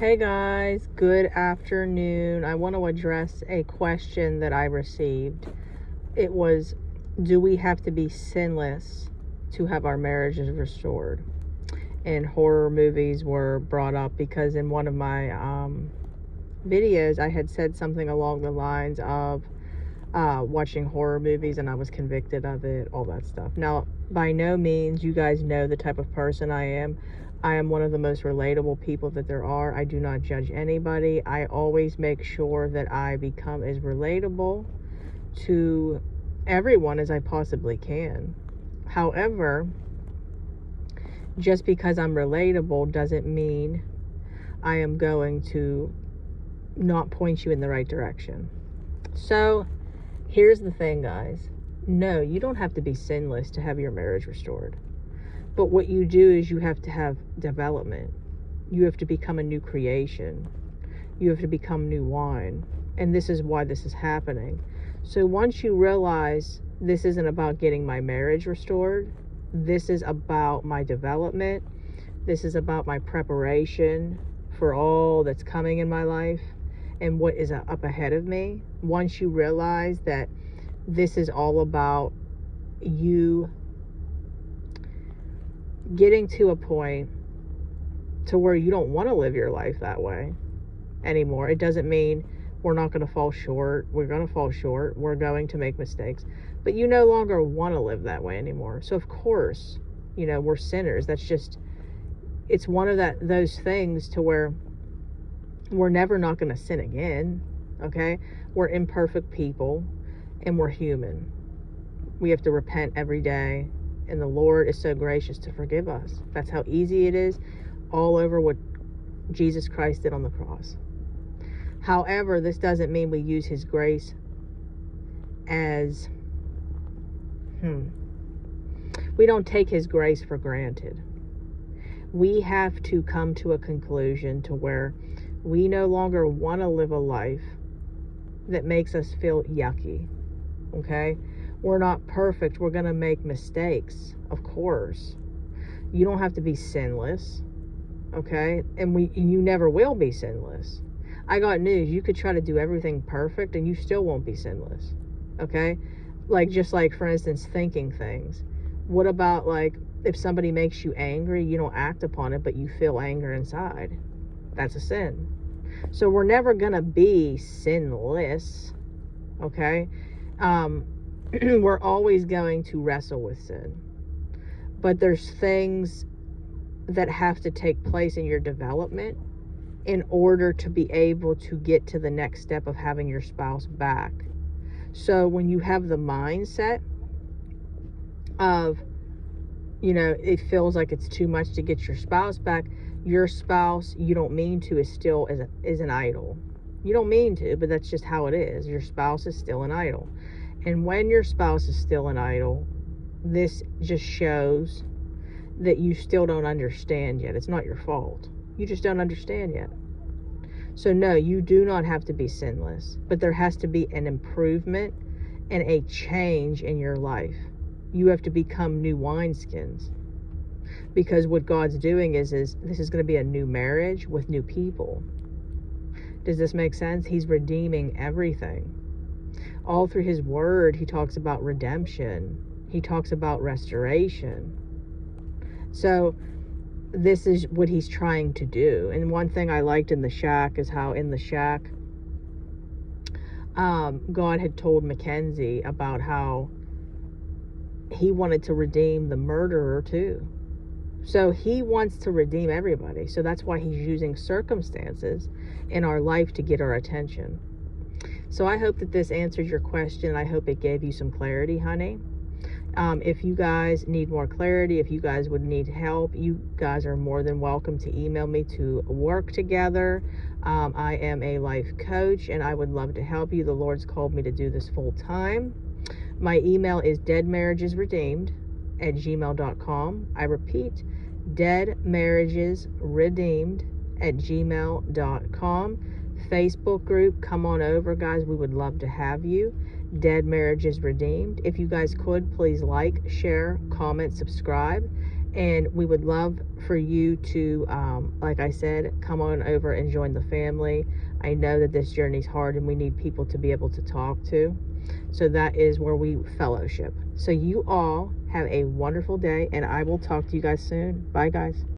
Hey guys, good afternoon. I want to address a question that I received. It was, do we have to be sinless to have our marriages restored? And horror movies were brought up because in one of my videos I had said something along the lines of watching horror movies and I was convicted of it, all that stuff. Now, by no means, you guys know the type of person I am. I am one of the most relatable people that there are. I do not judge anybody. I always make sure that I become as relatable to everyone as I possibly can. However, just because I'm relatable doesn't mean I am going to not point you in the right direction. So, here's the thing, guys. No, you don't have to be sinless to have your marriage restored. But what you do is you have to have development. You have to become a new creation. You have to become new wine. And this is why this is happening. So once you realize this isn't about getting my marriage restored, this is about my development. This is about my preparation for all that's coming in my life and what is up ahead of me. Once you realize that this is all about you getting to a point to where you don't want to live your life that way anymore. It doesn't mean we're not going to fall short. We're going to fall short. We're going to make mistakes. But you no longer want to live that way anymore. So, of course, we're sinners. That's just, it's one of those things to where we're never not going to sin again, okay? We're imperfect people, and we're human. We have to repent every day, and the Lord is so gracious to forgive us. That's how easy it is, all over what Jesus Christ did on the cross. However, this doesn't mean we use His grace as, we don't take His grace for granted. We have to come to a conclusion to where we no longer want to live a life that makes us feel yucky, okay? We're not perfect. We're going to make mistakes, of course. You don't have to be sinless, okay? And you never will be sinless. I got news. You could try to do everything perfect and you still won't be sinless, okay? Just like, for instance, thinking things. What about, if somebody makes you angry, you don't act upon it, but you feel anger inside? That's a sin. So we're never going to be sinless, okay? We're always going to wrestle with sin. But there's things that have to take place in your development in order to be able to get to the next step of having your spouse back. So when you have the mindset of, it feels like it's too much to get your spouse back, your spouse, you don't mean to, is an idol. You don't mean to, but that's just how it is. Your spouse is still an idol. And when your spouse is still an idol, this just shows that you still don't understand yet. It's not your fault. You just don't understand yet. So no, you do not have to be sinless, but there has to be an improvement and a change in your life. You have to become new wineskins. Because what God's doing is this is going to be a new marriage with new people. Does this make sense? He's redeeming everything. All through His word, He talks about redemption. He talks about restoration. So this is what He's trying to do. And one thing I liked in the shack is how in the shack, God had told Mackenzie about how He wanted to redeem the murderer too. So He wants to redeem everybody. So that's why He's using circumstances in our life to get our attention. So I hope that this answered your question. I hope it gave you some clarity, honey. If you guys need more clarity, if you guys would need help, you guys are more than welcome to email me to work together. I am a life coach and I would love to help you. The Lord's called me to do this full time. My email is deadmarriagesredeemed@gmail.com. I repeat, deadmarriagesredeemed@gmail.com. Facebook group, come on over, guys. We would love to have you. Dead Marriages Redeemed. If you guys could, please like, share, comment, subscribe. And we would love for you to, like I said, come on over and join the family. I know that this journey's hard and we need people to be able to talk to. So that is where we fellowship. So you all have a wonderful day, and I will talk to you guys soon. Bye, guys.